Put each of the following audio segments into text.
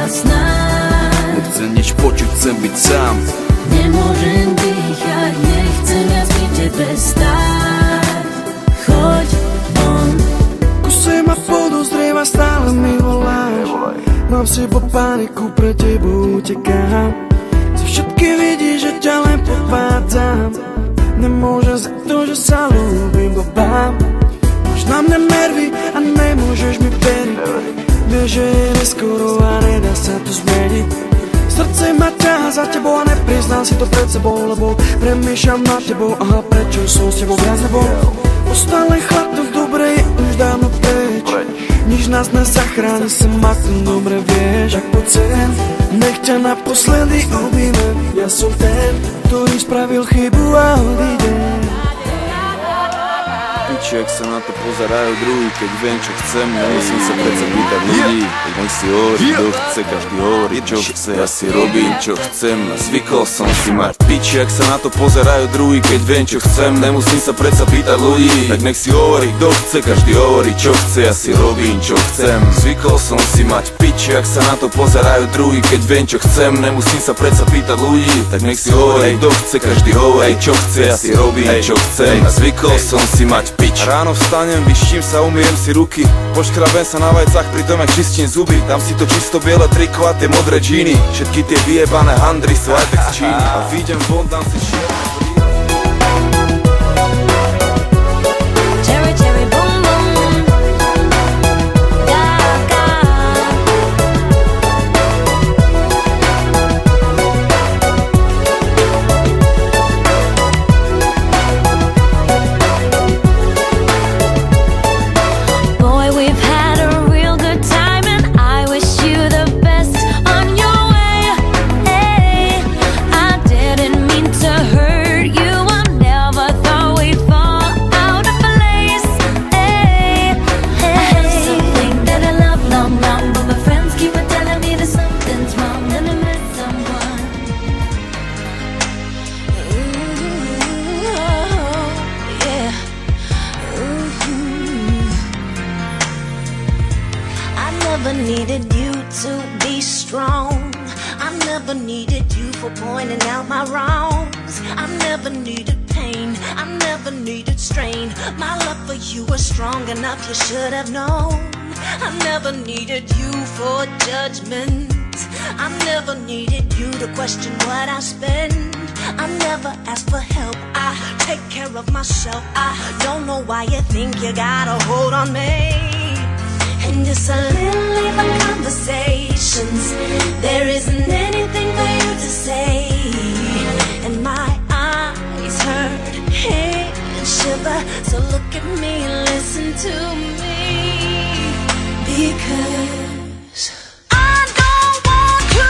snách. Nechcem nič počuť, chcem byť sám. Nemôžem dýchať, nechcem viac byť tebe stáť. Choď von. Kuse ma podozrieva, stále mi voláš. Mám v sebe paniku, pre tebou utekám. Za všetky vidíš, že ťa len podvádzam. Nemôžem za to, že sa ľúbim blbám. Máš na mňa nervy a nemôžeš mi veriť. Vieš, že je neskoro a nedá sa to zmeniť. Srdce ma ťaha za tebou a nepriznám si to pred sebou, lebo premýšľam nad tebou. Aha, prečo som s tebou viac nebol? Ostal len chlap, to v dobre je už dávno preč. Nič nás nezachráni, sem ma to dobre vieš. Ak poď sem, nech ťa naposledy objímem. Ja som ten, ktorý spravil chybu a odídem. Piči, ak sa na to pozerajú druhý, keď viem, čo chcem, nemusím sa predsa pýtať ľudí. Nech si hovorí, kto chce, každý hovorí, čo chce. Ja si robím, čo chcem, zvykol som si mať. Piči, ak sa na to pozerajú druhý, keď viem, čo chcem, nemusím sa predsa pýtať ľudí. Tak nech si hovorí, kto chce, každý hovorí, čo chce. Ja si robím, čo chcem, zvykol som si mať. Piči, ak sa na to pozerajú druhý, keď viem, čo chcem, nemusím sa predsa pýtať ľudí. Tak nech si hovorí, kto chce, každý hovorí, čo chce. Ja si robím, čo chcem, zvykol som si mať. Ráno vstanem, vyštím sa, umyjem si ruky, poškrabem sa na vajcach, pritom jak čistím zuby. Dám si to čisto biele triko a tie modré džíny, všetky tie vyjebané handry sú aj tak z Číny. A vyjdem von, dám si šiel. I never needed you to be strong. I never needed you for pointing out my wrongs. I never needed pain, I never needed strain. My love for you was strong enough, you should have known. I never needed you for judgment. I never needed you to question what I spend. I never asked for help, I take care of myself. I don't know why you think you got a hold on me. And just a little even conversations, there isn't anything for you to say. And my eyes hurt, head shiver, so look at me and listen to me. Because I don't want to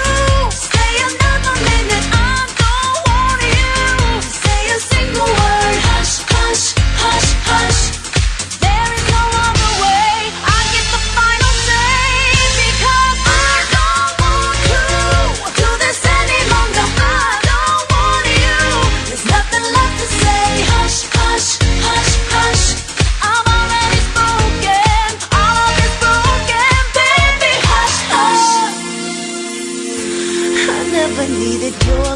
stay another minute. I don't want you to say a single word. Hush, hush, hush, hush. There is no other way. I get the final say. Because I don't want to do this any longer. I don't want you. There's nothing left to say. Hush, hush, hush, hush. I'm already spoken. All is broken. Baby, hush, hush. I never needed your